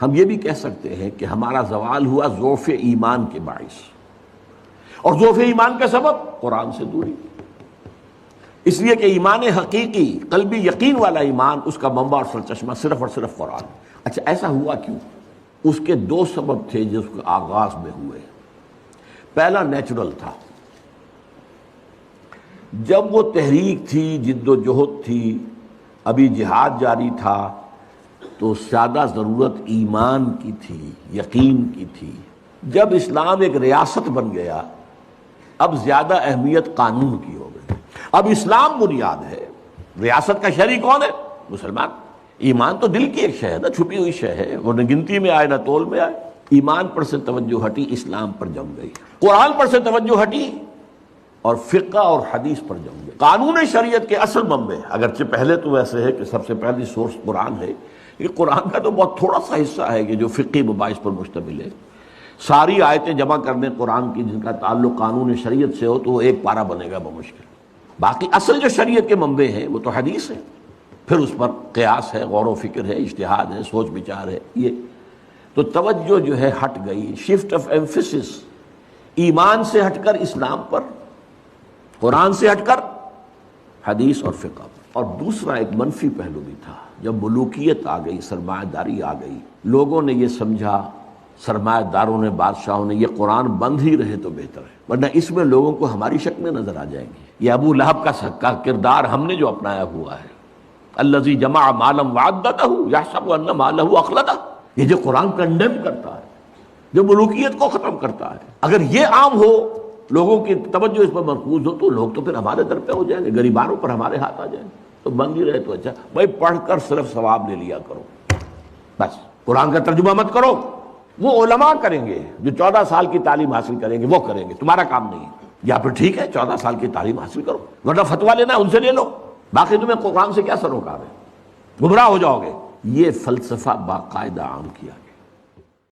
ہم یہ بھی کہہ سکتے ہیں کہ ہمارا زوال ہوا ضعف ایمان کے باعث، اور ضعف ایمان کا سبب قرآن سے دوری، اس لیے کہ ایمان حقیقی قلبی یقین والا ایمان، اس کا منبع اور سرچشمہ صرف اور صرف قرآن۔ اچھا ایسا ہوا کیوں؟ اس کے دو سبب تھے جو اس کے آغاز میں ہوئے۔ پہلا نیچرل تھا، جب وہ تحریک تھی، جد و جہد تھی، ابھی جہاد جاری تھا، تو زیادہ ضرورت ایمان کی تھی، یقین کی تھی۔ جب اسلام ایک ریاست بن گیا، اب زیادہ اہمیت قانون کی ہو گئی۔ اب اسلام بنیاد ہے، ریاست کا شہری کون ہے؟ مسلمان۔ ایمان تو دل کی ایک شے ہے نا، چھپی ہوئی شے ہے، وہ نہ گنتی میں آئے نہ تول میں آئے۔ ایمان پر سے توجہ ہٹی، اسلام پر جم گئی، قرآن پر سے توجہ ہٹی اور فقہ اور حدیث پر جم گئی۔ قانون شریعت کے اصل منبع، اگرچہ پہلے تو ایسے ہے کہ سب سے پہلی سورس قرآن ہے، یہ قرآن کا تو بہت تھوڑا سا حصہ ہے کہ جو فقہی مباحث پر مشتمل ہے۔ ساری آیتیں جمع کرنے قرآن کی جن کا تعلق قانون شریعت سے ہو تو وہ ایک پارہ بنے گا بمشکل۔ باقی اصل جو شریعت کے منبع ہیں وہ تو حدیث ہے، پھر اس پر قیاس ہے، غور و فکر ہے، اجتہاد ہے، سوچ بچار ہے۔ یہ تو توجہ جو ہے ہٹ گئی، شفٹ آف ایمفیسس، ایمان سے ہٹ کر اسلام پر، قرآن سے ہٹ کر حدیث اور فقہ پر۔ اور دوسرا ایک منفی پہلو بھی تھا، جب ملوکیت آ گئی، سرمایہ داری آ گئی، لوگوں نے یہ سمجھا، سرمایہ داروں نے، بادشاہوں نے، یہ قرآن بند ہی رہے تو بہتر ہے، ورنہ اس میں لوگوں کو ہماری شکلیں نظر آ جائیں گی۔ یہ ابو لہب کا کردار ہم نے جو اپنایا ہوا ہے، الذی جمع مالا وعددہ یحسب ان مالہ اخلدہ، یہ جو قرآن کنڈیم کرتا ہے، جو ملوکیت کو ختم کرتا ہے، اگر یہ عام ہو، لوگوں کی توجہ اس پر مرکوز ہو، تو لوگ تو پھر ہمارے در پہ ہو جائیں گے، غریبانوں پر ہمارے ہاتھ آ جائیں گے۔ تو بند ہی رہے تو اچھا، بھائی پڑھ کر صرف ثواب لے لیا کرو، بس قرآن کا ترجمہ مت کرو، وہ علماء کریں گے، جو 14 سال کی تعلیم حاصل کریں گے وہ کریں گے، تمہارا کام نہیں ہے۔ یا پھر ٹھیک ہے 14 سال کی تعلیم حاصل کرو، ورنہ فتویٰ لینا ہے ان سے لے لو، باقی تمہیں قرآن سے کیا سروکار ہے، گمراہ ہو جاؤ گے۔ یہ فلسفہ باقاعدہ عام کیا۔